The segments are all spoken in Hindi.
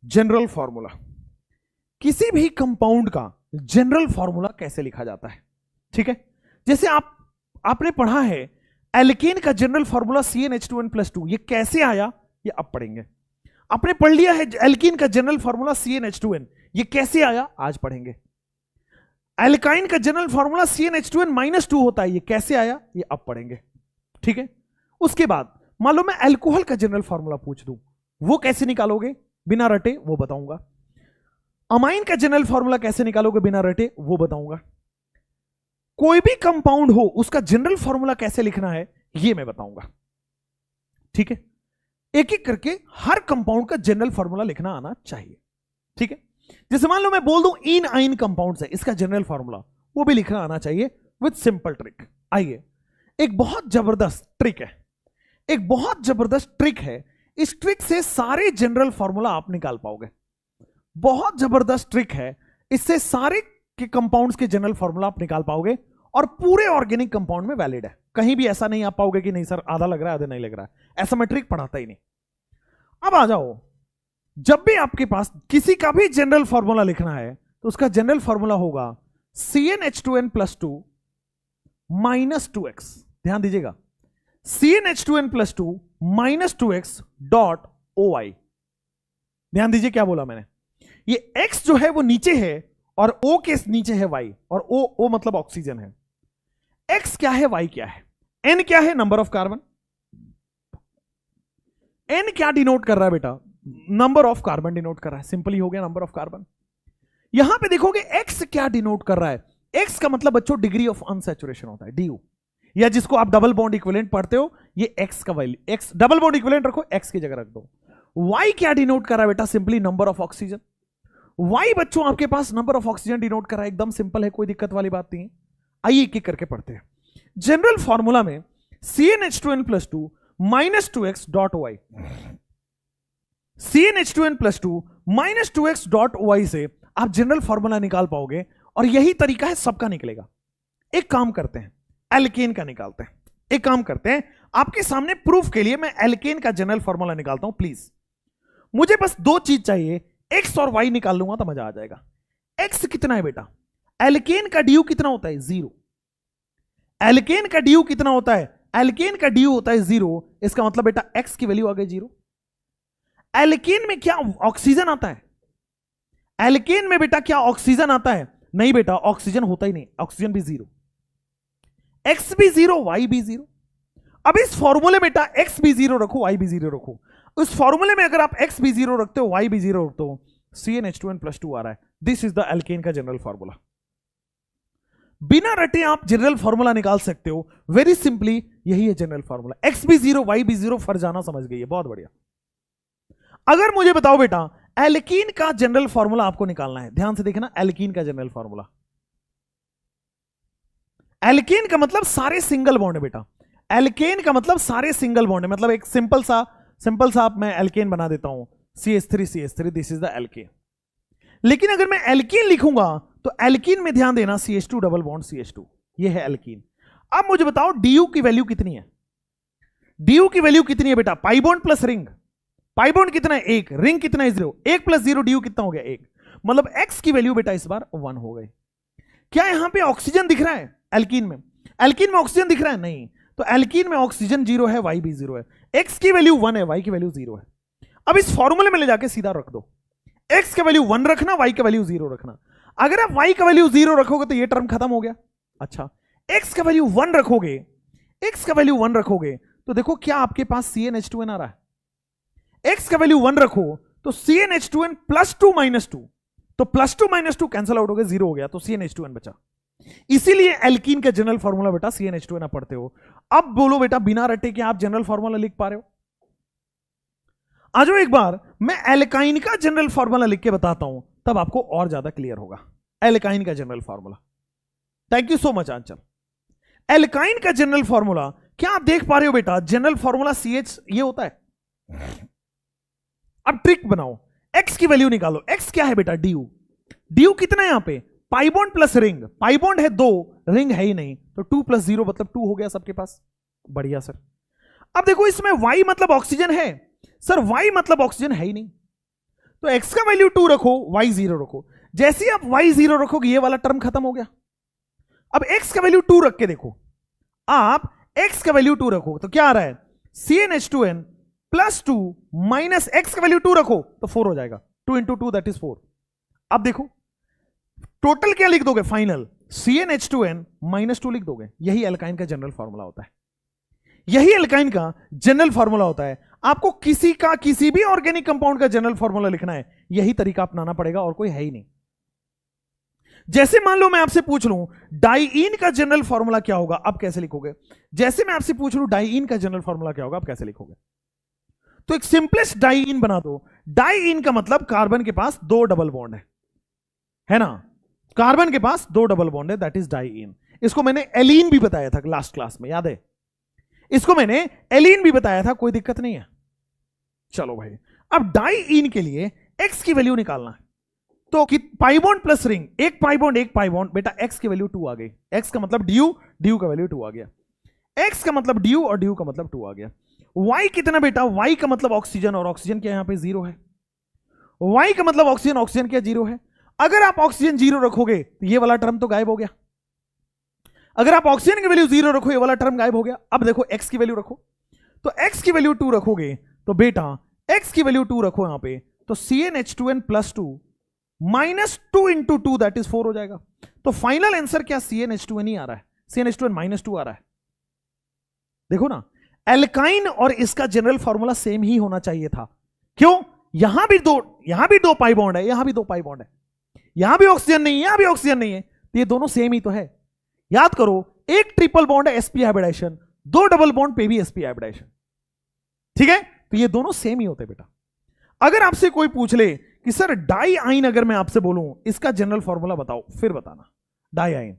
जनरल फॉर्मूला, किसी भी कंपाउंड का जनरल फॉर्मूला कैसे लिखा जाता है। ठीक है, जैसे आपने पढ़ा है एल्केन का जनरल फॉर्मूला CnH2n+2, ये कैसे आया ये अब पढ़ेंगे। आपने पढ़ लिया है एल्कीन का जनरल फॉर्मूला CnH2n, ये कैसे आया आज पढ़ेंगे। एल्काइन का जनरल फॉर्मूला CnH2n-2 होता है, ये कैसे आया ये अब पढ़ेंगे। ठीक है, उसके बाद मान लो मैं अल्कोहल का जनरल फॉर्मूला पूछ दूं, वो कैसे निकालोगे बिना रटे वो बताऊंगा। अमाइन का जनरल फॉर्मूला कैसे निकालोगे बिना रटे वो बताऊंगा। कोई भी कंपाउंड हो उसका जनरल फॉर्मूला कैसे लिखना है ये मैं बताऊंगा। ठीक है, एक एक करके हर कंपाउंड का जनरल फॉर्मूला लिखना आना चाहिए। ठीक है, जैसे मान लो मैं बोल दूं इन आइन कंपाउंड्स है, इसका जनरल फॉर्मूला वो भी लिखना आना चाहिए विद सिंपल ट्रिक। आइए, एक बहुत जबरदस्त ट्रिक है, एक बहुत जबरदस्त ट्रिक है। इस ट्रिक से सारे जनरल फॉर्मूला आप निकाल पाओगे। बहुत जबरदस्त ट्रिक है, इससे सारे के कंपाउंड्स के जनरल फॉर्मूला आप निकाल पाओगे और पूरे ऑर्गेनिक कंपाउंड में वैलिड है। कहीं भी ऐसा नहीं आ पाओगे कि नहीं सर आधा लग रहा है आधा नहीं लग रहा है, ऐसा मैं ट्रिक पढ़ाता ही नहीं। अब आ जाओ, जब भी आपके पास किसी का भी जनरल फॉर्मूला लिखना है तो उसका जनरल फॉर्मूला होगा CnH2n+2 -2x। ध्यान दीजिएगा, CnH2n+2 -2x डॉट OI। ध्यान दीजिए क्या बोला मैंने, ये x जो है वो नीचे है और O के नीचे है Y, और O मतलब ऑक्सीजन है। x क्या है y क्या है, n क्या है नंबर ऑफ कार्बन, n क्या डिनोट कर रहा है बेटा, नंबर ऑफ कार्बन डिनोट कर रहा है, सिंपली हो गया नंबर ऑफ कार्बन। यहां पे देखोगे x क्या डिनोट कर रहा है, x का मतलब बच्चों डिग्री ऑफ अनसैचुरेशन होता है du, या जिसको आप डबल बॉन्ड इक्विवेलेंट पढ़ते हो, ये x का value, x double bond equivalent रखो, x की जगह रख दो। y क्या डिनोट कर रहा है बेटा, simply number of oxygen. y बच्चों आपके पास नंबर ऑफ ऑक्सीजन डिनोट कर रहा है, एकदम सिंपल है, कोई दिक्कत वाली बात नहीं है। आइए एक एक करके पढ़ते हैं। जनरल फॉर्मूला में CnH2n+2 -2x dot OI, CnH2n+2 -2x dot OI से आप जनरल फॉर्मूला निकाल पाओगे, और यही तरीका है सबका निकलेगा। एक काम करते हैं एल्केन का निकालते हैं, एक काम करते हैं आपके सामने प्रूफ के लिए मैं एल्केन का जनरल फॉर्मूला निकालता हूं। प्लीज मुझे बस दो चीज चाहिए, x और y निकाल लूंगा तो मजा आ जाएगा। x कितना है बेटा, एल्केन का ड्यू कितना होता है 0। एल्केन का ड्यू कितना होता है, एल्केन का ड्यू होता है 0, इसका मतलब बेटा x की वैल्यू आ गई 0। एल्केन में क्या ऑक्सीजन आता है, एल्केन में बेटा क्या ऑक्सीजन आता है, नहीं बेटा ऑक्सीजन होता ही नहीं, ऑक्सीजन भी 0, x भी 0 y भी 0। अब इस फॉर्मूले बेटा x भी 0 रखो y भी 0 रखो, उस फॉर्मूले में अगर आप x भी 0 रखते हो y भी 0 रखते हो, CnH2n+2 आ रहा है। दिस इज द एल्केन का जनरल फॉर्मूला। बिना रटे आप जनरल फॉर्मूला निकाल सकते हो, वेरी सिंपली यही है जनरल फॉर्मूला। x भी 0 y भी 0, फर जाना समझ गई है, बहुत बढ़िया। अगर मुझे बताओ बेटा एल्कीन का जनरल फॉर्मूला आपको निकालना है, ध्यान से देखना, एल्कीन का जनरल फॉर्मूला, एल्कीन का मतलब सारे सिंगल बॉन्ड है बेटा, एल्केन का मतलब सारे सिंगल बॉन्ड है, मतलब एक सिंपल सा मैं एल्केन बना देता हूं CH3, this is the alkene. लेकिन अगर मैं एल्कीन लिखूंगा तो एल्कीन में ध्यान देना CH2 डबल बॉन्ड CH2, ये है एल्कीन। अब मुझे बताओ DU की वैल्यू कितनी है, DU की वैल्यू कितनी है बेटा, pi bond plus ring, pi bond कितना है 1, रिंग कितना है 0, 1 + 0 DU कितना हो गया 1, मतलब x की वैल्यू बेटा इस बार 1 हो गई। क्या यहां पे ऑक्सीजन दिख रहा है एल्कीन में, एल्कीन में ऑक्सीजन दिख रहा है, नहीं, तो एल्कीन में ऑक्सीजन 0 है, y भी 0 है, x की वैल्यू 1 है, y की वैल्यू 0 है। अब इस फॉर्मूले में ले जाके सीधा रख दो, x का वैल्यू 1 रखना, y का वैल्यू 0 रखना। अगर आप y का वैल्यू 0 रखोगे तो ये टर्म खत्म हो गया। अच्छा, x का वैल्यू 1 रखोगे, x का वैल्यू 1 रखोगे तो देखो क्या आपके पास CnH2n आ रहा है। x का वैल्यू 1 रखो तो CnH2n+2 -2, तो +2 -2 कैंसिल आउट हो गया, 0 हो गया, तो CnH2n बचा। इसीलिए एल्कीन का जनरल फॉर्मूला बेटा CnH2n आप पढ़ते हो। अब बोलो बेटा बिना रटे के आप जनरल फॉर्मूला लिख पा रहे हो? आ जाओ एक बार मैं एल्काइन का जनरल फॉर्मूला लिख के बताता हूं, तब आपको और ज्यादा क्लियर होगा। एल्काइन का general formula, thank you so much Anchal. Alkyne का जनरल फॉर्मूला क्या आप देख पा रहे हो बेटा, जनरल फॉर्मूला CH ये होता है। अब ट्रिक बनाओ, x की वैल्यू निकालो, x क्या है बेटा DU कितना है यहां पे, pi bond plus ring, pi bond है 2, रिंग है ही नहीं, तो 2 + 0 मतलब 2 हो गया सबके पास, बढ़िया सर। अब देखो इसमें y मतलब ऑक्सीजन है, सर y मतलब ऑक्सीजन है ही नहीं, तो x का वैल्यू 2 रखो, y 0 रखो। जैसे ही आप y 0 रखोगे ये वाला टर्म खत्म हो गया। अब x का वैल्यू 2 रख के देखो, आप x का वैल्यू 2 रखो तो क्या आ रहा है, CnH2n प्लस 2 माइनस x का वैल्यू 2 रखो तो 4 हो जाएगा, 2 इंटू 2 दैट इज 4। अब देखो टोटल क्या लिख दोगे, फाइनल CnH2n माइनस 2 लिख दोगे। यही एल्काइन का जनरल फॉर्मूला होता है, यही एल्काइन का जनरल फॉर्मूला होता है। आपको किसी भी ऑर्गेनिक कंपाउंड का जनरल फॉर्मूला लिखना है, यही तरीका अपनाना पड़ेगा और कोई है ही नहीं। जैसे मान लो मैं आपसे पूछ लूं डाइईन का जनरल फॉर्मूला क्या होगा, आप कैसे लिखोगे? जैसे मैं आपसे पूछ लूं डाइईन का जनरल फॉर्मूला क्या होगा, आप कैसे लिखोगे? तो एक सिंपलेस्ट डाइईन बना दो। डाइईन का मतलब कार्बन के पास 2 डबल बॉन्ड है ना, कार्बन के पास 2 डबल बॉन्ड है, दैट इज डाइईन। इसको मैंने एलीन भी बताया था लास्ट क्लास में, याद है? इसको मैंने एलीन भी बताया था, कोई दिक्कत नहीं है। चलो भाई, अब डाइईन के लिए x की वैल्यू निकालना है। तो पाई बॉन्ड प्लस रिंग, एक पाई बॉन्ड, बेटा x की वैल्यू 2 आ गई। x का मतलब ड्यू का वैल्यू 2 आ गया। x का मतलब ड्यू और ड्यू का मतलब 2 आ गया। y कितना बेटा, y का मतलब ऑक्सीजन, और ऑक्सीजन क्या यहां पे 0 है। y का मतलब ऑक्सीजन क्या 0 है। अगर आप ऑक्सीजन 0 रखोगे तो ये वाला टर्म तो गायब हो गया। अगर आप ऑक्सीजन की वैल्यू 0 रखो, ये वाला टर्म गायब हो गया। अब देखो x की वैल्यू रखो, तो x की वैल्यू 2 रखोगे तो बेटा x की वैल्यू 2 रखो यहां पे, तो CnH2n plus 2 minus 2 into 2 that is 4 हो जाएगा। तो फाइनल आंसर क्या CnH2n ही आ रहा है, CnH2n माइनस 2 आ रहा है। देखो ना, एल्काइन और इसका जनरल फॉर्मूला सेम ही होना चाहिए था। क्यों? यहां भी दो पाई बॉन्ड है, यहां भी 2 पाई बॉन्ड है, यहां भी ऑक्सीजन नहीं है, यहां भी ऑक्सीजन नहीं है, तो ये दोनों सेम ही तो है। याद करो, एक ट्रिपल बॉन्ड है sp हाइब्रिडाइजेशन, 2 डबल बॉन्ड पे भी sp हाइब्रिडाइजेशन, ठीक है? तो ये दोनों सेम ही होते बेटा। अगर आपसे कोई पूछ ले कि सर डाइआइन, अगर मैं आपसे बोलूं इसका जनरल फॉर्मूला बताओ, फिर बताना डाइआइन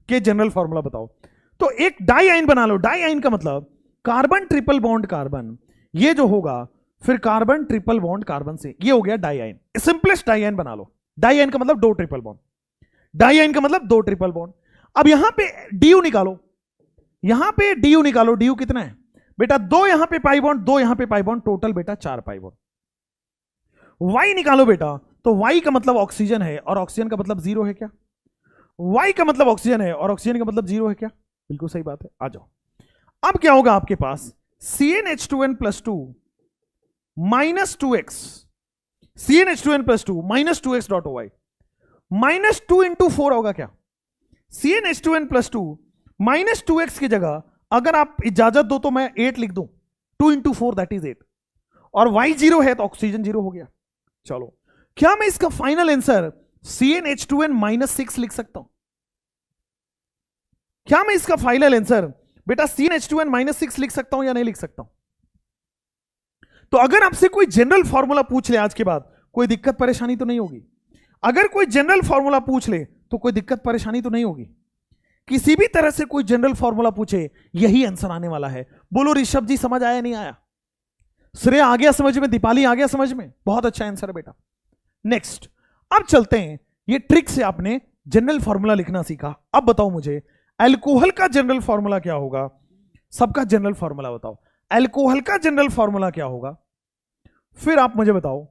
के जनरल फॉर्मूला बताओ, तो एक डाइआइन बना लो। डाइआइन का मतलब कार्बन ट्रिपल बॉन्ड कार्बन, ये जो होगा फिर कार्बन ट्रिपल बॉन्ड कार्बन से, ये हो गया डाइआइन। सिंपलेस्ट डाइआइन बना लो। डाइआइन का मतलब 2 ट्रिपल बॉन्ड, डाइआइन का मतलब 2 ट्रिपल बॉन्ड। अब यहां पे ड्यू निकालो, यहां पे ड्यू निकालो। ड्यू कितना है बेटा, 2 यहां पे पाई बॉन्ड, 2 यहां पे पाई बॉन्ड, टोटल बेटा 4 पाई बॉन्ड। वाई निकालो बेटा, तो वाई का मतलब ऑक्सीजन है और ऑक्सीजन का मतलब 0 है क्या? वाई का मतलब ऑक्सीजन है और ऑक्सीजन का मतलब 0 है क्या? बिल्कुल सही बात है। आ जाओ, अब क्या होगा आपके पास, CnH2n plus 2 minus 2x, CnH2n plus 2 minus 2x dot OY, minus 2 into 4 होगा क्या? CnH2n प्लस 2 माइनस 2x की जगह अगर आप इजाजत दो तो मैं 8 लिख दूं, 2 इंटू 4 दैट इज 8, और y 0 है तो ऑक्सीजन 0 हो गया। चलो, क्या मैं इसका फाइनल आंसर CnH2n माइनस 6 लिख सकता हूं? क्या मैं इसका फाइनल आंसर बेटा CnH2n माइनस 6 लिख सकता हूं या नहीं लिख सकता हूं? तो अगर आपसे कोई जनरल फॉर्मूला पूछ ले आज के बाद, कोई दिक्कत परेशानी तो नहीं होगी। अगर कोई जनरल फॉर्मूला पूछ ले तो कोई दिक्कत परेशानी तो नहीं होगी। किसी भी तरह से कोई जनरल फॉर्मूला पूछे, यही आंसर आने वाला है। बोलो ऋषभ जी समझ आया नहीं आया? श्रेया आ गया समझ में? दीपाली आ गया समझ में? बहुत अच्छा आंसर है बेटा। नेक्स्ट, अब चलते हैं, ये ट्रिक से आपने जनरल फॉर्मूला लिखना सीखा। अब बताओ मुझे अल्कोहल का जनरल फॉर्मूला क्या होगा? सबका जनरल फॉर्मूला बताओ, अल्कोहल का जनरल फॉर्मूला क्या होगा? फिर आप मुझे बताओ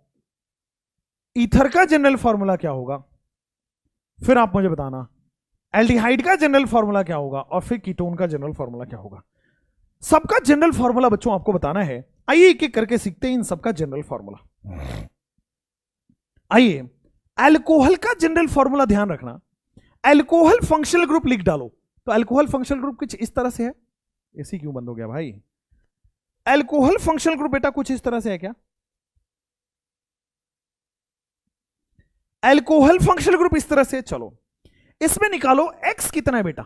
ईथर का जनरल फॉर्मूला क्या होगा? फिर आप मुझे बताना एल्डिहाइड का जनरल फॉर्मूला क्या होगा? और फिर कीटोन का जनरल फॉर्मूला क्या होगा? सबका जनरल फॉर्मूला बच्चों आपको बताना है। आइए एक एक करके सीखते हैं इन सबका जनरल फॉर्मूला। आइए, अल्कोहल का जनरल फॉर्मूला ध्यान रखना, अल्कोहल फंक्शनल ग्रुप लिख डालो। तो अल्कोहल फंक्शनल ग्रुप कुछ इस तरह से है। ऐसी क्यों बंद हो गया भाई? अल्कोहल फंक्शनल ग्रुप बेटा कुछ इस तरह से है क्या? अल्कोहल फंक्शनल ग्रुप इस तरह से। चलो इसमें निकालो x कितना है बेटा,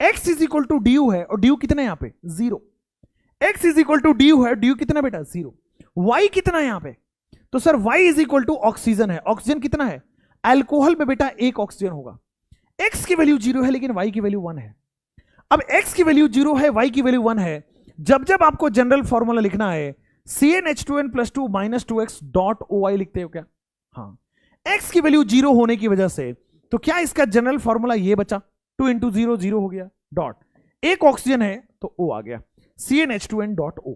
x इज इक्वल टू ड्यू है, और ड्यू कितना है यहां पे? 0। x इज इक्वल टू ड्यू है, ड्यू कितना बेटा? 0। y कितना है यहां पे? तो sir y is equal to oxygen है। ऑक्सीजन कितना है? अल्कोहल में बेटा 1 ऑक्सीजन होगा। x की वैल्यू 0 है लेकिन y की वैल्यू 1 है। अब x की वैल्यू 0 है, y की वैल्यू 1 है। जब जब आपको जनरल फॉर्मूला लिखना है CnH2n plus 2 minus 2x dot OY लिखते हो क्या? हाँ, x की वैल्यू 0 होने की वजह से तो क्या इसका जनरल फॉर्मूला ये बचा, 2 इंटू 0 0 हो गया, डॉट 1 ऑक्सीजन है तो O आ गया, CnH2n dot O।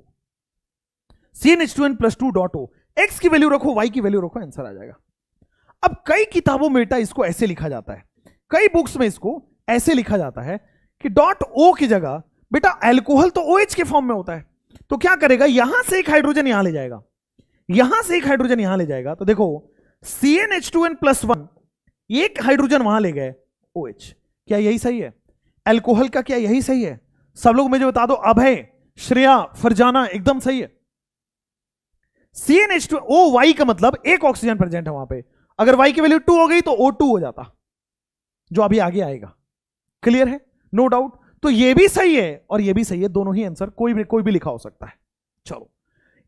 CnH2n+2 dot O, X की वैल्यू रखो, वाई की वैल्यू रखो, आंसर आ जाएगा। अब कई किताबों में बेटा इसको ऐसे लिखा जाता है, कई बुक्स में इसको ऐसे लिखा जाता है कि डॉट ओ की जगह बेटा अल्कोहल तो OH के फॉर्म में होता है, तो क्या करेगा, यहां से एक हाइड्रोजन यहां ले जाएगा, यहां से एक हाइड्रोजन यहां ले जाएगा, तो देखो CnH2n+1 एक हाइड्रोजन वहां ले गए OH, क्या यही सही है? अल्कोहल का क्या यही सही है? सब लोग मुझे बता दो, अभय, श्रेया, फरजाना, एकदम सही है। CnH2O Y का मतलब एक ऑक्सीजन प्रेजेंट है वहां पे, अगर Y की वैल्यू 2 हो गई तो O2 हो जाता, जो अभी आगे आएगा। क्लियर है? No doubt. तो ये भी सही है और ये भी सही है, दोनों ही आंसर कोई भी लिखा हो सकता है। चलो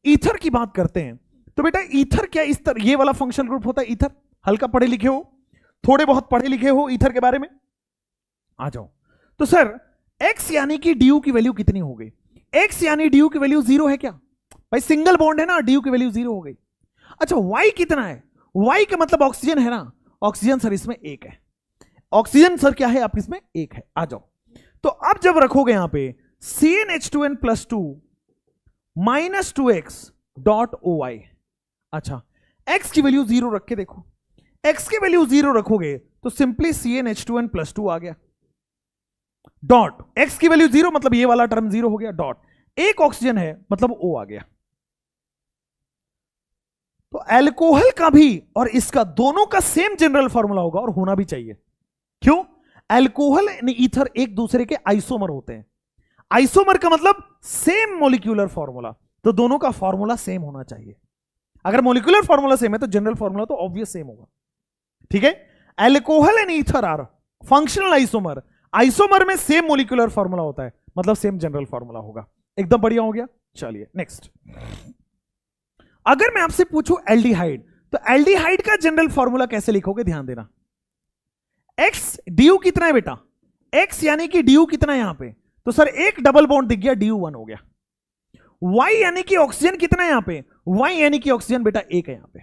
ईथर की बात करते हैं। तो बेटा ईथर क्या इस तरह ये वाला फंक्शनल ग्रुप होता है ईथर? हल्का पढ़े लिखे हो, थोड़े बहुत पढ़े लिखे हो ईथर के बारे में, आ जाओ। तो सर x यानी कि du की वैल्यू कितनी हो गई? x यानी du की वैल्यू 0 है क्या? भाई सिंगल बॉन्ड है ना, du की वैल्यू 0 हो गई। अच्छा y कितना है? y का मतलब ऑक्सीजन है ना, ऑक्सीजन सर इसमें 1 है, ऑक्सीजन सर क्या है आप इसमें 1 है। आ जाओ, तो अब जब रखोगे यहां पे CnH2n+2 -2x डॉट OY, अच्छा x की वैल्यू 0 रख के देखो, x की वैल्यू 0 रखोगे तो सिंपली CnH2n+2 आ गया, डॉट x की वैल्यू 0 मतलब ये वाला टर्म 0 हो गया, डॉट एक ऑक्सीजन है मतलब O आ गया। तो अल्कोहल का भी और इसका दोनों का सेम जनरल फॉर्मूला होगा और होना भी चाहिए। क्यों? अल्कोहल यानी ईथर एक दूसरे के आइसोमर होते हैं, आइसोमर का मतलब सेम मॉलिक्यूलर फॉर्मूला, तो दोनों का फॉर्मूला सेम होना चाहिए। अगर मॉलिक्यूलर फॉर्मूला सेम है तो जनरल फॉर्मूला तो ऑब्वियस सेम होगा। ठीक है, alcohol and ether are functional isomer, isomer में सेम मॉलिक्यूलर फॉर्मूला होता है मतलब सेम जनरल फॉर्मूला होगा। एकदम बढ़िया हो गया। चलिए नेक्स्ट, अगर मैं आपसे पूछूं एल्डिहाइड, तो एल्डिहाइड का जनरल फॉर्मूला कैसे लिखोगे? ध्यान देना, एक्स du कितना है बेटा? x यानी कि du कितना है यहां पे? तो सर एक डबल बॉन्ड दिख गया, du1 हो गया। y यानी कि ऑक्सीजन कितना है यहां पे? y यानी कि ऑक्सीजन बेटा 1 है यहां पे।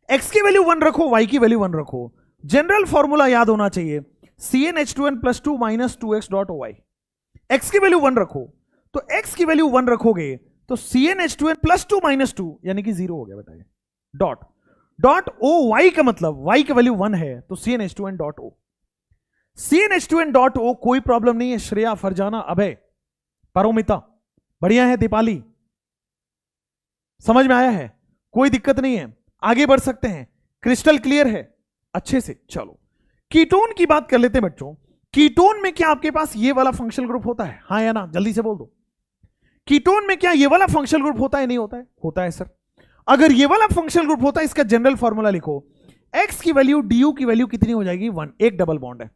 x की वैल्यू 1 रखो, y की वैल्यू 1 रखो, जनरल फॉर्मूला याद होना चाहिए CnH2n+2 -2x dot OY। x की वैल्यू 1 रखो, तो x की वैल्यू 1 रखोगे तो CnH2n+2 -2 यानी कि 0 हो गया बेटा, ये डॉट डॉट OY का मतलब y की वैल्यू 1 है तो CnH2n dot O, CnH2n dot O कोई प्रॉब्लम नहीं है। श्रेया, फरजाना, अभय, पारोमिता, बढ़िया है, दीपाली, समझ में आया है? कोई दिक्कत नहीं है, आगे बढ़ सकते हैं, क्रिस्टल क्लियर है अच्छे से। चलो कीटोन की बात कर लेते हैं बच्चों। कीटोन में क्या आपके पास ये वाला फंक्शनल ग्रुप होता है? हाँ या ना, जल्दी से बोल दो। कीटोन में क्या ये वाला फंक्शनल ग्रुप होता है? नहीं होता है? होता है सर। अगर ये वाला फंक्शनल ग्रुप होता है, इसका जनरल फॉर्मूला लिखो, x की वैल्यू du की वैल्यू कितनी हो जाएगी? 1, एक डबल बॉन्ड है,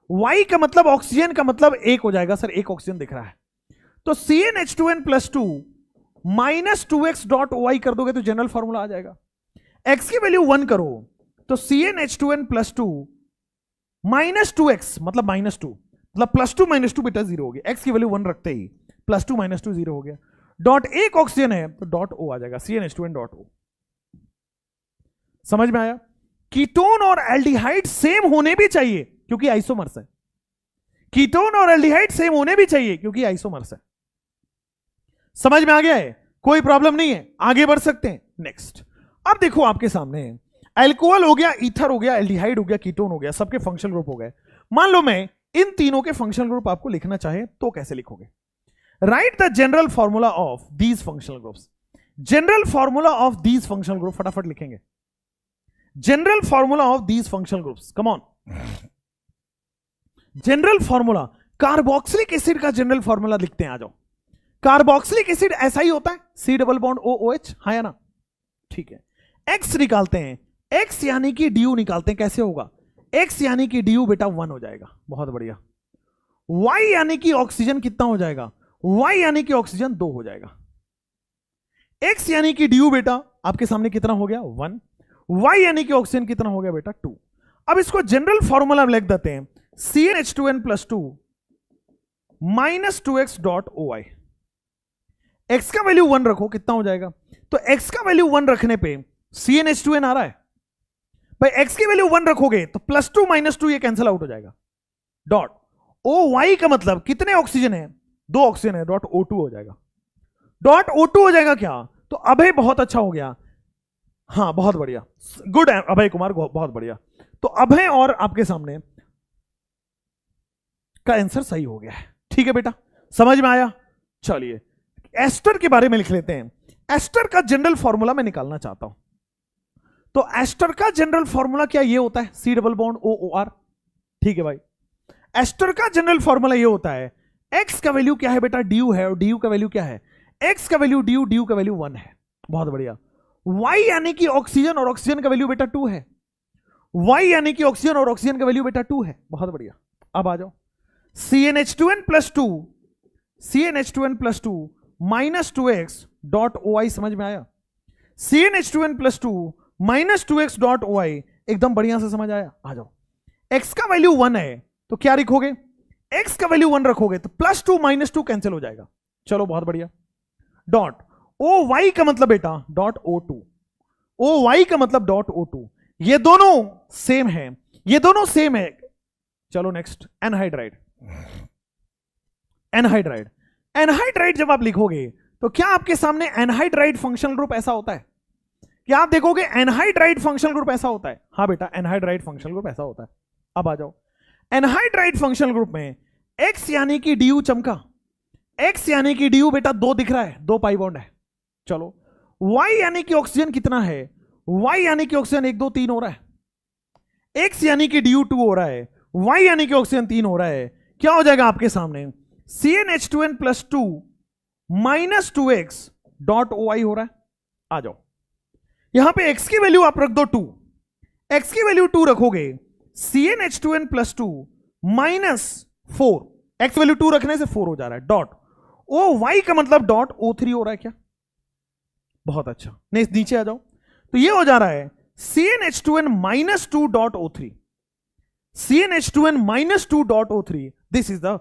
y का मतलब ऑक्सीजन का मतलब 1 हो जाएगा, सर एक ऑक्सीजन दिख रहा है, तो CnH2n+2 -2x डॉट OY कर दोगे तो जनरल फॉर्मूला आ जाएगा। x की वैल्यू 1 करो तो CnH2n+2 -2x मतलब -2 मतलब +2 -2 बेटा 0 हो गया, x की वैल्यू 1 रखते ही +2 -2 0 हो गया, डॉट एक ऑक्सीजन है तो डॉट O आ जाएगा, CnH2n डॉट O। समझ में आया? कीटोन और एल्डिहाइड सेम होने भी चाहिए क्योंकि आइसोमर्स है, कीटोन और एल्डिहाइड सेम होने भी चाहिए क्योंकि आइसोमर्स है। समझ में आ गया है? कोई प्रॉब्लम नहीं है, आगे बढ़ सकते हैं। नेक्स्ट, अब देखो आपके सामने अल्कोहल हो गया, ईथर हो गया, एल्डिहाइड हो गया, कीटोन हो गया, सबके फंक्शनल ग्रुप हो गए। मान लो मैं इन तीनों के फंक्शनल ग्रुप आपको लिखना चाहे तो कैसे लिखोगे? Right the general formula of these functional groups. General formula of these functional group फटाफट लिखेंगे, general formula of these functional groups, come on. General formula, carboxylic acid का जनरल फॉर्मूला लिखते हैं, आ जाओ। कार्बोक्सिलिक एसिड ऐसा ही होता है, C डबल बॉन्ड OOH, हाँ या ना? ठीक है, X निकालते हैं, X यानी कि du निकालते हैं, कैसे होगा? X यानी कि du बेटा 1 हो जाएगा, बहुत बढ़िया। Y यानी कि ऑक्सीजन कितना हो जाएगा? Y यानी कि ऑक्सीजन 2 हो जाएगा। X यानी कि du बेटा आपके सामने कितना हो गया? 1। Y यानी कि ऑक्सीजन कितना हो गया बेटा? 2। अब इसको जनरल फॉर्मूला लिख देते हैं, CnH2n+2 -2x dot OY। x का वैल्यू 1 रखो, कितना हो जाएगा? तो x का वैल्यू 1 रखने पे CnH2n आ रहा है भाई, x की वैल्यू 1 रखोगे तो +2 -2 ये कैंसिल आउट हो जाएगा, डॉट OY का मतलब कितने ऑक्सीजन है? 2 ऑक्सीजन है, डॉट O2 हो जाएगा। डॉट O2 हो जाएगा क्या? तो अभय बहुत अच्छा हो गया, हाँ बहुत बढ़िया, गुड अभय कुमार, बहुत बढ़िया। तो अभय और आपके सामने का आंसर सही हो गया है। ठीक है बेटा, समझ में आया? चलिए एस्टर के बारे में लिख लेते हैं। एस्टर का जनरल फॉर्मूला मैं निकालना चाहता हूं। तो एस्टर का जनरल फॉर्मूला क्या ये होता है, C डबल बॉन्ड OOR। ठीक है भाई, एस्टर का जनरल फॉर्मूला ये होता है, एक्स का वैल्यू क्या है बेटा, du है, और du का वैल्यू क्या है, एक्स का वैल्यू du का वैल्यू 1 है। बहुत बढ़िया। y यानी कि ऑक्सीजन, और ऑक्सीजन का वैल्यू बेटा 2 है। y यानी कि ऑक्सीजन, और ऑक्सीजन का वैल्यू बेटा 2 है। बहुत बढ़िया। अब आ जाओ, CnH2n plus 2, CnH2n plus 2 minus 2x dot OI, समझ में आया? CnH2n plus 2 minus 2x dot OI, एकदम बढ़िया से समझ आया? आ जाओ, x का वैल्यू 1 है तो क्या लिखोगे, x का वैल्यू 1 रखोगे तो प्लस 2 माइनस 2 कैंसिल हो जाएगा। चलो बहुत बढ़िया। डॉट OY का मतलब बेटा डॉट O2, OY का मतलब डॉट O2, ये दोनों सेम है, ये दोनों सेम है। चलो नेक्स्ट, एनहाइड्राइड। एनहाइड्राइड, एनहाइड्राइड जब आप लिखोगे तो क्या आपके सामने एनहाइड्राइड फंक्शनल ग्रुप ऐसा होता है? क्या आप देखोगे एनहाइड्राइड फंक्शनल ग्रुप ऐसा होता है? हाँ बेटा, एनहाइड्राइड फंक्शनल ग्रुप ऐसा होता है। अब आ जाओ, एनहाइड्राइड फंक्शनल ग्रुप में x यानी कि du चमका, x यानी कि du बेटा 2 दिख रहा है, 2 पाई बॉन्ड है। चलो, y यानी कि ऑक्सीजन कितना है, y यानी कि ऑक्सीजन 1 2 3 हो रहा है, x यानी कि du 2 हो रहा है, y यानी कि ऑक्सीजन 3 हो रहा है। क्या हो जाएगा आपके सामने, CnH2n plus 2 minus 2x dot OI हो रहा है। आ जाओ, यहां पे x की वैल्यू आप रख दो 2, x की वैल्यू 2 रखोगे, CnH2n plus 2 minus 4, x value 2 रखने से 4 हो जा रहा है, डॉट OY का मतलब डॉट O3 हो रहा है क्या? बहुत अच्छा। नीचे आ जाओ, तो ये हो जा रहा है CnH2n minus 2 dot O3, CnH2n minus 2 dot O3, this is the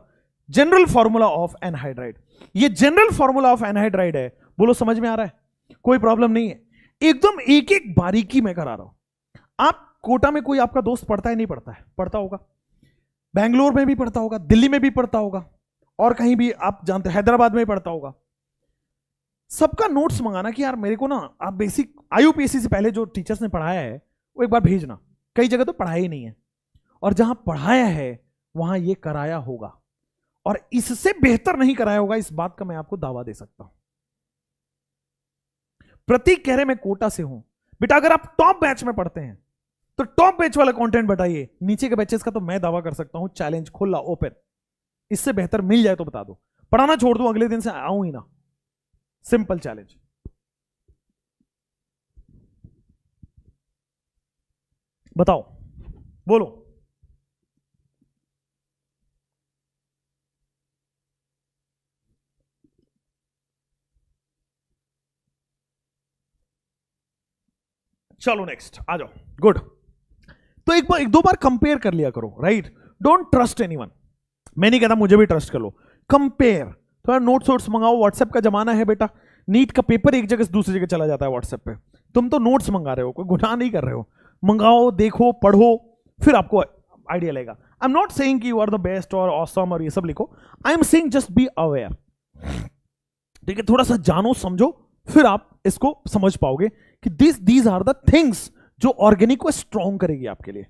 general formula of anhydride. ये जनरल फॉर्मूला ऑफ एनहाइड्राइड है। बोलो समझ में आ रहा है? कोई प्रॉब्लम नहीं है, एकदम एक एक बारीकी में करा रहा हूं। आप कोटा में कोई आपका दोस्त पढ़ता है नहीं पढ़ता है? पढ़ता होगा, बेंगलोर में भी पढ़ता होगा, दिल्ली में भी पढ़ता होगा, और कहीं भी आप जानते हैदराबाद में भी पढ़ता होगा। सबका नोट्स मंगाना कि यार मेरे को ना आप बेसिक IUPAC से पहले जो टीचर्स ने पढ़ाया है वो एक बार भेजना। कई जगह तो पढ़ाया ही नहीं है, और जहां पढ़ाया है वहां ये कराया होगा, और इससे बेहतर नहीं कराया होगा, इस बात का मैं आपको दावा दे सकता हूं। प्रतीक कह रहे मैं कोटा से हूं बेटा, अगर आप टॉप बैच में पढ़ते हैं तो टॉप बैच वाला कंटेंट बताइए, नीचे के बैचेस का तो मैं दावा कर सकता हूं चैलेंज खुला ओपन, इससे बेहतर मिल जाए तो बता दो, पढ़ाना छोड़ दूं अगले दिन से आऊं ही ना, सिंपल चैलेंज। बताओ, बोलो। चलो नेक्स्ट आ जाओ, गुड। तो एक दो बार कंपेयर कर लिया करो, राइट? Don't trust anyone. मैं नहीं कहता मुझे भी ट्रस्ट कर लो, कंपेयर। थोड़ा नोट्स वोट्स मंगाओ, व्हाट्सएप का जमाना है बेटा, नीट का पेपर एक जगह से दूसरी जगह चला जाता है व्हाट्सएप पे। तुम तो नोट्स मंगा रहे हो, कोई गुनाह नहीं कर रहे हो। मंगाओ, देखो, पढ़ो, फिर आपको आइडिया लगेगा। आई एम नॉट सेइंग कि यू आर द बेस्ट और ऑसम और ये सब लिखो, I am saying just be aware. ठीक है, थोड़ा सा जानो समझो, फिर आप इसको समझ पाओगे कि दीज आर द थिंग्स जो ऑर्गेनिक को स्ट्रॉन्ग करेगी आपके लिए।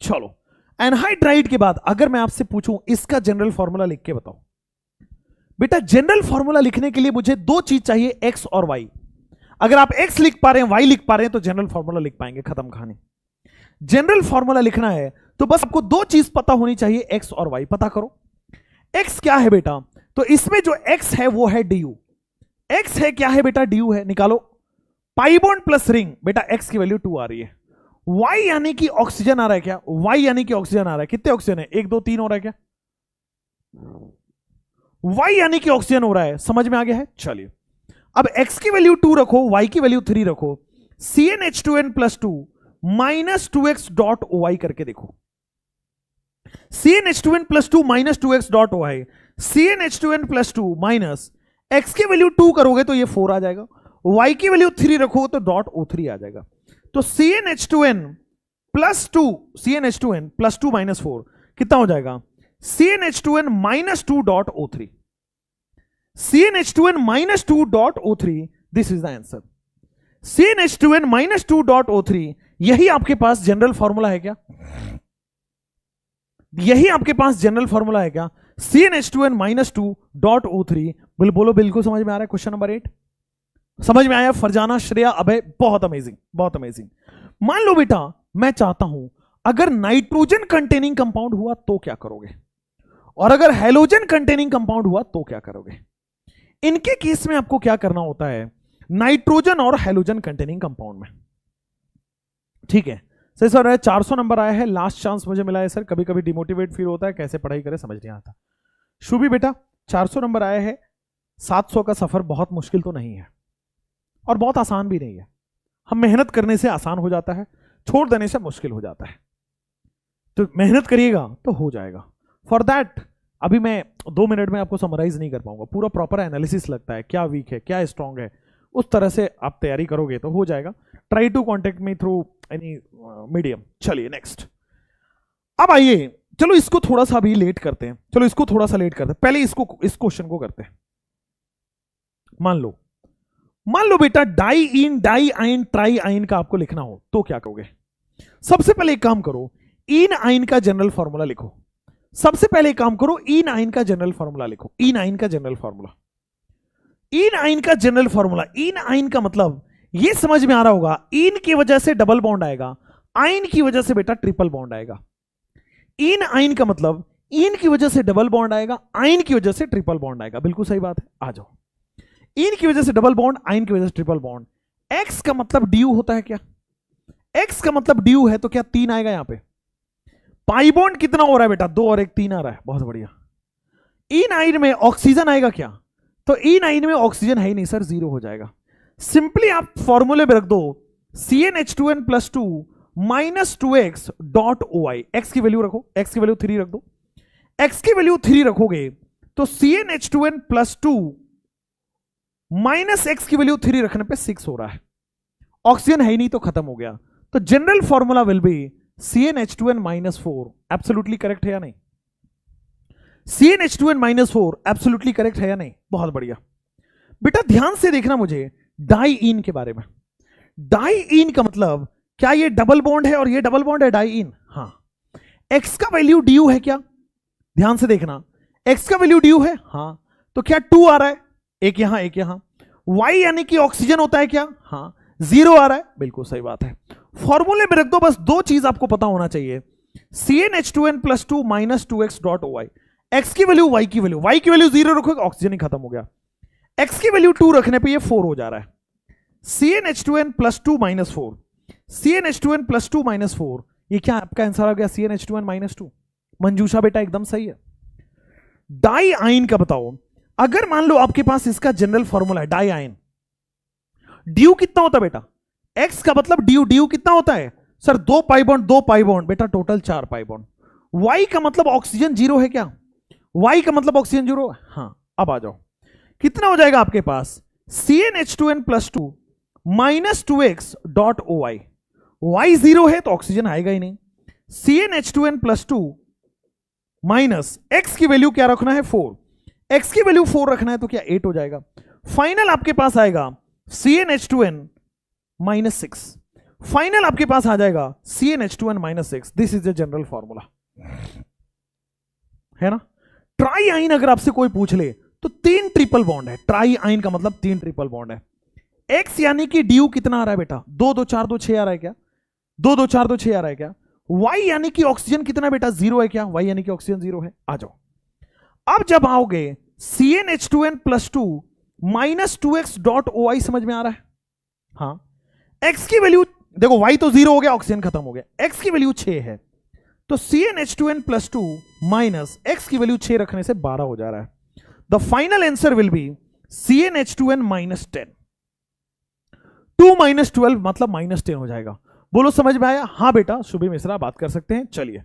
चलो, एनहाइड्राइड के बाद अगर मैं आपसे पूछूं इसका जनरल फॉर्मूला लिख के बताओ बेटा। जनरल फॉर्मूला लिखने के लिए मुझे 2 चीज चाहिए, एक्स और वाई। अगर आप एक्स लिख पा रहे हैं, वाई लिख पा रहे हैं, तो जनरल फॉर्मूला लिख पाएंगे, खत्म कहानी। जनरल फॉर्मूला लिखना है तो बस आपको 2 चीज पता होनी चाहिए, एक्स और वाई। पता करो एक्स क्या है बेटा, तो इसमें जो एक्स है वो है डी यू। एक्स है क्या है बेटा, डी यू है, निकालो। पाई बॉन्ड प्लस रिंग, बेटा एक्स की वैल्यू 2 आ रही है। वाई यानी कि ऑक्सीजन आ रहा है क्या, वाई यानी कि ऑक्सीजन आ रहा है। कितने ऑक्सीजन है, 1 2 3 हो रहा है क्या? वाई यानी कि ऑक्सीजन हो रहा है, समझ में आ गया है? चलिए, अब एक्स की वैल्यू 2 रखो, वाई की वैल्यू 3 रखो, CnH2n plus 2 minus 2x dot OI करके देखो। CnH2n plus 2 minus 2x dot OI, CnH2n plus 2 minus x की वैल्यू 2 करोगे तो ये 4 आ जाएगा, y की वैल्यू 3 रखोगे तो डॉट O3 आ जाएगा। तो CnH2n plus 2, CnH2n plus 2 minus 4 कितना हो जाएगा, CnH2n minus 2 dot O3। CnH2n minus 2 dot O3, this is the answer. CnH2n minus 2 dot O3, यही आपके पास जनरल फॉर्मूला है क्या? यही आपके पास जनरल फॉर्मूला है क्या? CnH2n minus 2 dot O3, बोलो बिल्कुल समझ में आ रहा है? क्वेश्चन नंबर 8 समझ में आया? फरजाना, श्रेया, अभय, बहुत अमेजिंग, बहुत अमेजिंग। मान लो बेटा मैं चाहता हूं अगर नाइट्रोजन कंटेनिंग कंपाउंड हुआ तो क्या करोगे, और अगर हेलोजन कंटेनिंग कंपाउंड हुआ तो क्या करोगे? इनके केस में आपको क्या करना होता है, नाइट्रोजन और हेलोजन कंटेनिंग कंपाउंड में, ठीक है सर। सर 400 नंबर आया है, लास्ट चांस मुझे मिला है सर। कभी कभी डिमोटिवेट फील होता है, कैसे पढ़ाई करें समझ नहीं आता। शुभी बेटा 400 नंबर आया है, 700 का सफर बहुत मुश्किल तो नहीं है और बहुत आसान भी नहीं है। हम मेहनत करने से आसान हो जाता है, छोड़ देने से मुश्किल हो जाता है। तो मेहनत करिएगा तो हो जाएगा। फॉर दैट अभी मैं 2 मिनट में आपको समराइज नहीं कर पाऊंगा, पूरा प्रॉपर एनालिसिस लगता है, क्या वीक है क्या स्ट्रांग है, उस तरह से आप तैयारी करोगे तो हो जाएगा। Try to contact me through any medium. चलिए नेक्स्ट, अब आइए, चलो इसको थोड़ा सा भी लेट करते हैं, चलो इसको थोड़ा सा लेट करते हैं, पहले इसको, इस क्वेश्चन को करते हैं। मान लो बेटा डाई आइन ट्राई आइन का आपको लिखना हो तो क्या करोगे? सबसे पहले एक काम करो, इन आइन का जनरल फॉर्मूला लिखो। सबसे पहले एक काम करो, इन आइन का जनरल फॉर्मूला लिखो। इन आइन का जनरल फॉर्मूला, इन आइन का जनरल फॉर्मूला। इन आइन का मतलब ये समझ में आ रहा होगा, इन की वजह से डबल बॉन्ड आएगा, आइन की वजह से बेटा ट्रिपल बॉन्ड आएगा। इन आइन का मतलब इन की वजह से डबल बॉन्ड आएगा, आइन की वजह से ट्रिपल बॉन्ड आएगा। बिल्कुल सही बात है, आ जाओ। इन की वजह से डबल बॉन्ड, आइन की वजह से ट्रिपल बॉन्ड। एक्स का मतलब ड्यू होता है क्या? एक्स का मतलब ड्यू है तो क्या 3 आएगा यहां पे? पाई बॉन्ड कितना हो रहा है बेटा? 2 और 1 3 आ रहा है, बहुत बढ़िया। इन आइन में ऑक्सीजन आएगा क्या? तो इन आइन में ऑक्सीजन है ही नहीं सर, 0 हो जाएगा। सिंपली आप फॉर्मूले में रख दो CnH2n + 2 - 2x dot OI। X की वैल्यू रखो, एक्स की वैल्यू 3 रख दो। एक्स की वैल्यू 3 रखोगे तो CnH2n + 2 - x की वैल्यू 3 रखने पे 6 हो रहा है। ऑक्सीजन है ही नहीं तो खत्म हो गया। तो general formula will be CnH2n - 4। Absolutely correct है या नहीं? CnH2n - 4 एब्सोल्युटली करेक्ट है या नहीं? बहुत बढ़िया बेटा, ध्यान से देखना मुझे डाई इन के बारे में। डाई इन का मतलब क्या ये डबल बॉन्ड है और ये डबल बॉन्ड है? डाई इन, हाँ। एक्स का वैल्यू ड्यू है क्या? ध्यान से देखना, एक्स का वैल्यू ड्यू है, हाँ। तो क्या 2 आ रहा है, एक यहां एक यहां। वाई यानी कि ऑक्सीजन होता है क्या? हाँ। 0 आ रहा है, बिल्कुल सही बात है। फॉर्मूले में रख दो, बस 2 चीज आपको पता होना चाहिए, CnH2n + 2 - 2x dot OI। X की वैल्यू, वाई की वैल्यू, वाई की वैल्यू 0 रखोगे ऑक्सीजन ही खत्म हो गया। एक्स की वैल्यू 2 रखने पे ये 4 हो जा रहा है। CnH2n + 2 - 4, CnH2n + 2 - 4, ये क्या आपका आंसर आ गया? CnH2n - 2। मंजूषा बेटा एकदम सही है। डाई आइन का बताओ, अगर मान लो आपके पास इसका जनरल फॉर्मूला है डाई आइन, ड्यू कितना होता है बेटा? एक्स का मतलब ड्यू कितना होता है सर? 2 पाई बॉन्ड बेटा, टोटल 4 पाई बॉन्ड। वाई का मतलब ऑक्सीजन 0 है क्या? वाई का मतलब ऑक्सीजन 0, हाँ। अब आ जाओ, कितना हो जाएगा आपके पास? CnH2n + 2 - 2x dot OI। Y 0 है तो ऑक्सीजन आएगा ही नहीं। CnH2n + 2 माइनस एक्स की वैल्यू क्या रखना है? 4। एक्स की वैल्यू 4 रखना है तो क्या 8 हो जाएगा। फाइनल आपके पास आएगा CnH2n - 6। फाइनल आपके पास आ जाएगा CnH2n - 6। This is the general formula, है ना। ट्राई आइन अगर आपसे कोई पूछ ले तो 3 ट्रिपल बॉन्ड है। ट्राई आइन का मतलब 3 ट्रिपल बॉन्ड है। एक्स यानी कि ड्यू कितना आ रहा है बेटा? 2 2 4 2 6 आ रहा है क्या? 2 2 4 2 6 आ रहा है क्या? वाई यानी कि ऑक्सीजन कितना बेटा? 0 है क्या? वाई यानी कि ऑक्सीजन 0 है। आ जाओ, अब जब आओगे CnH2n + 2 - 2x डॉट OI, समझ में आ रहा है? हाँ। एक्स की वैल्यू देखो, वाई तो 0 हो गया, ऑक्सीजन खत्म हो गया। एक्स की वैल्यू 6 है तो CnH2n + 2 माइनस एक्स की वैल्यू 6 रखने से 12 हो जा रहा है। The final answer will be CnH2n - 10। 2 - 12 मतलब -10 हो जाएगा। बोलो समझ में आया? हाँ बेटा, शुभी मिश्रा बात कर सकते हैं। चलिए,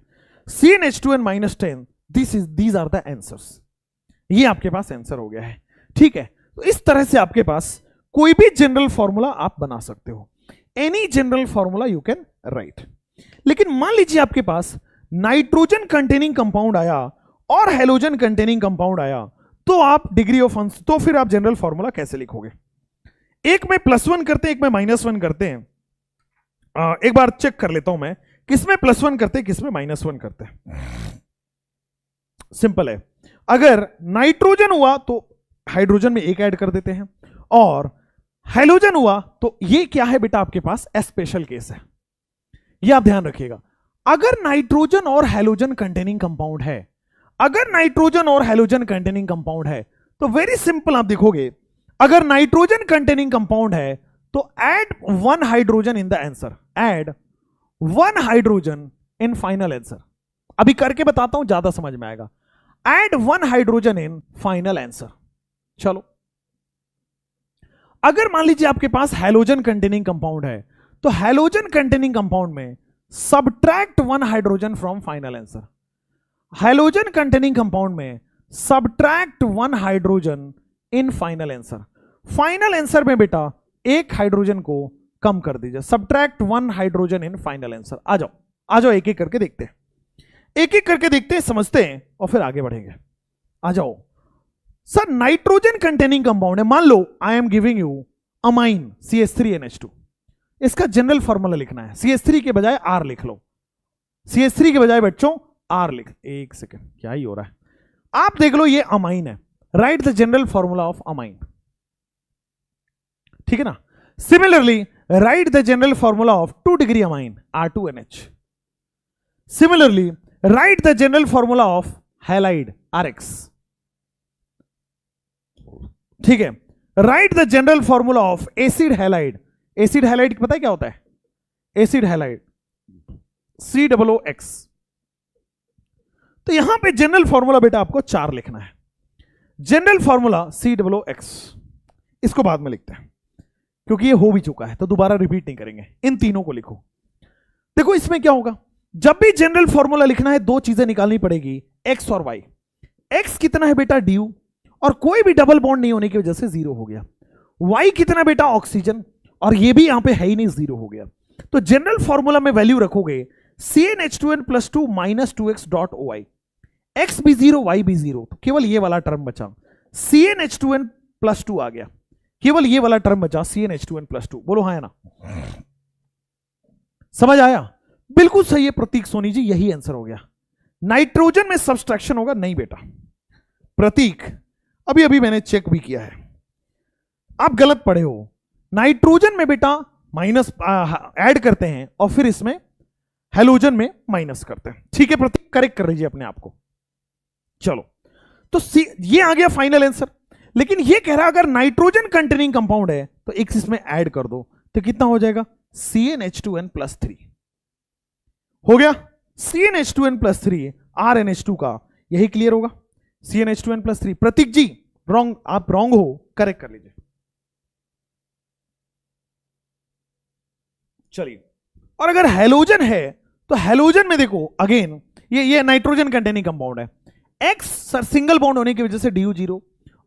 CnH2n - 10, these are the answers. ये आपके पास आंसर हो गया है, ठीक है। तो इस तरह से आपके पास कोई भी जनरल फॉर्मूला आप बना सकते हो। Any general formula you can write. लेकिन मान लीजिए आपके पास नाइट्रोजन कंटेनिंग कंपाउंड आया और हेलोजन कंटेनिंग कंपाउंड आया, तो आप डिग्री ऑफ तो फिर आप जनरल फॉर्मूला कैसे लिखोगे? एक में +1 करते हैं, एक में -1 करते हैं। एक बार चेक कर लेता हूं मैं, किसमें +1 करते हैं, किसमें -1 करते हैं। सिंपल है, अगर नाइट्रोजन हुआ तो हाइड्रोजन में एक ऐड कर देते हैं, और हाइड्रोजन हुआ तो ये क्या है बेटा आपके पास स्पेशल केस है, ये आप ध्यान रखिएगा। अगर नाइट्रोजन और हैलोजन कंटेनिंग कंपाउंड है, अगर नाइट्रोजन और हैलोजन कंटेनिंग कंपाउंड है तो वेरी सिंपल आप देखोगे, अगर नाइट्रोजन कंटेनिंग कंपाउंड है तो add 1 hydrogen in the answer, add 1 hydrogen in final answer. अभी करके बताता हूं, ज्यादा समझ में आएगा। Add 1 hydrogen in final answer. चलो, अगर मान लीजिए आपके पास हैलोजन कंटेनिंग कंपाउंड है तो हैलोजन कंटेनिंग कंपाउंड में subtract 1 hydrogen from final answer. Halogen containing compound में subtract 1 hydrogen in final answer. Final answer में बेटा एक हाइड्रोजन को कम कर दीजिए, subtract 1 hydrogen in final answer. आ जाओ आ जाओ, एक एक करके देखते हैं, एक एक करके देखते हैं, समझते हैं और फिर आगे बढ़ेंगे। आ जाओ सर, नाइट्रोजन कंटेनिंग कंपाउंड है, मान लो I am giving you amine CH3NH2, इसका जनरल फॉर्मूला लिखना है, CH3 के बजाय R लिख लो, CH3 के बजाय बच्चों R लिख। एक सेकेंड, क्या ही हो रहा है, आप देख लो ये अमाइन है, right the general formula of amine, ठीक है ना। Similarly right the general formula of 2 degree amine R2NH। Similarly right the general formula of halide RX, ठीक है। Right the general formula of acid halide, acid halide पता है क्या होता है, एसिड हैलाइड COOX। तो यहां पे जनरल फॉर्मूला बेटा आपको 4 लिखना है, जनरल फॉर्मूला COOX, इसको बाद में लिखते हैं क्योंकि ये हो भी चुका है तो दोबारा रिपीट नहीं करेंगे, इन तीनों को लिखो। देखो इसमें क्या होगा, जब भी जनरल फॉर्मूला लिखना है 2 चीजें निकालनी पड़ेगी, X और Y। X कितना है बेटा DU, और कोई भी डबल बॉन्ड नहीं होने की वजह से 0 हो गया। Y कितना बेटा ऑक्सीजन, और ये भी यहां पे है ही नहीं, 0 हो गया। तो जनरल फॉर्मूला में वैल्यू रखोगे CnH2n+2 -2x.OY, X भी 0 Y भी 0, तो केवल ये वाला टर्म बचा, CnH2n+2 आ गया, केवल ये वाला टर्म बचा CnH2n+2। बोलो हाँ या ना, समझ आया? बिल्कुल सही है प्रतीक सोनी जी, यही आंसर हो गया। नाइट्रोजन में सब्सट्रैक्शन होगा, नहीं बेटा प्रतीक, अभी अभी मैंने चेक भी किया है, आप गलत पढ़े हो। नाइट्रोजन में बेटा माइनस ऐड करते हैं और फिर इसमें हैलोजन में माइनस करते हैं, ठीक है प्रतीक, करेक्ट कर लीजिए अपने आप को। चलो तो ये आ गया फाइनल आंसर। लेकिन ये कह रहा है अगर नाइट्रोजन कंटेनिंग कंपाउंड है तो एक इसमें ऐड कर दो, तो कितना हो जाएगा CnH2n+3 हो गया, CnH2n+3 RnH2 का, यही क्लियर होगा, CnH2n+3। प्रतीक जी रॉन्ग, आप रॉन्ग हो, करेक्ट कर लीजिए। चलिए, और अगर हैलोजन है तो हैलोजन में देखो अगेन ये नाइट्रोजन कंटेनिंग कंपाउंड है, X सर सिंगल बॉन्ड होने की वजह से DU 0,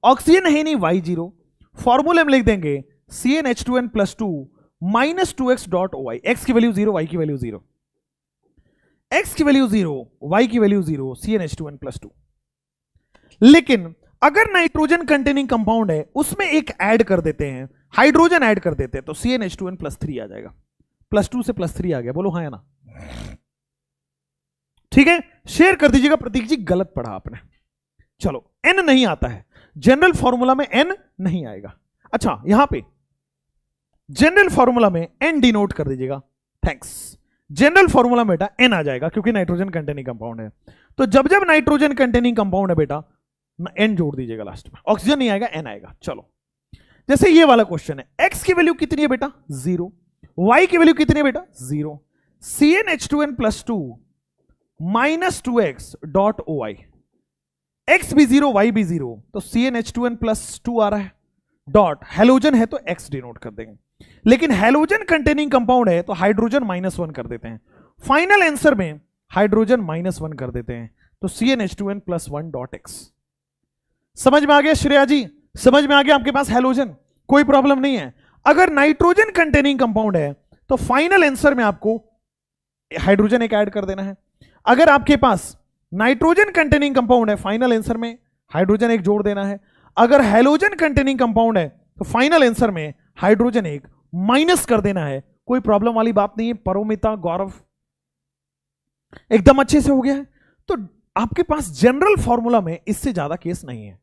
ऑक्सीजन है नहीं Y 0, फॉर्मूले में लिख देंगे CnH2n+2 -2x.OY, X की वैल्यू 0, Y की वैल्यू 0, X की वैल्यू 0, Y की वैल्यू 0, CnH2n+2। लेकिन अगर नाइट्रोजन कंटेनिंग कंपाउंड है उसमें एक ऐड कर देते हैं, हाइड्रोजन ऐड कर देते हैं, तो CnH2n+3 आ जाएगा, +2 से +3 आ गया। बोलो हाँ या ना, ठीक है, शेयर कर दीजिएगा। प्रतीक जी गलत पढ़ा आपने। चलो N नहीं आता है, जनरल फॉर्मूला में N नहीं आएगा। अच्छा यहां पे जनरल फॉर्मूला में N डिनोट कर दीजिएगा, थैंक्स। जनरल फॉर्मूला में बेटा N आ जाएगा क्योंकि नाइट्रोजन कंटेनिंग कंपाउंड है, तो जब जब नाइट्रोजन कंटेनिंग कंपाउंड है बेटा N जोड़ दीजिएगा लास्ट में, ऑक्सीजन नहीं आएगा N आएगा। चलो जैसे ये वाला क्वेश्चन है, X की वैल्यू कितनी है बेटा 0, Y की वैल्यू कितनी है बेटा 0, CnH2n+2 -2x.OY, X भी 0 Y भी 0, तो CnH2n+2 आ रहा है, डॉट हैलोजन है तो X डिनोट कर देंगे। लेकिन हैलोजन कंटेनिंग कंपाउंड है तो हाइड्रोजन -1 कर देते हैं, फाइनल आंसर में हाइड्रोजन -1 कर देते हैं, तो CnH2n+1.x। समझ में आ गया श्रेया जी, समझ में आ गया आपके पास हैलोजन, कोई प्रॉब्लम नहीं है। अगर नाइट्रोजन कंटेनिंग कंपाउंड है तो फाइनल आंसर में आपको हाइड्रोजन एक ऐड कर देना है। अगर आपके पास नाइट्रोजन कंटेनिंग कंपाउंड है, फाइनल आंसर में हाइड्रोजन एक जोड़ देना है। अगर हैलोजन कंटेनिंग कंपाउंड है तो फाइनल आंसर में हाइड्रोजन एक माइनस कर देना है। कोई प्रॉब्लम वाली बात नहीं है। परोमिता, गौरव, एकदम अच्छे से हो गया है। तो आपके पास जनरल फॉर्मूला में इससे ज्यादा केस नहीं है।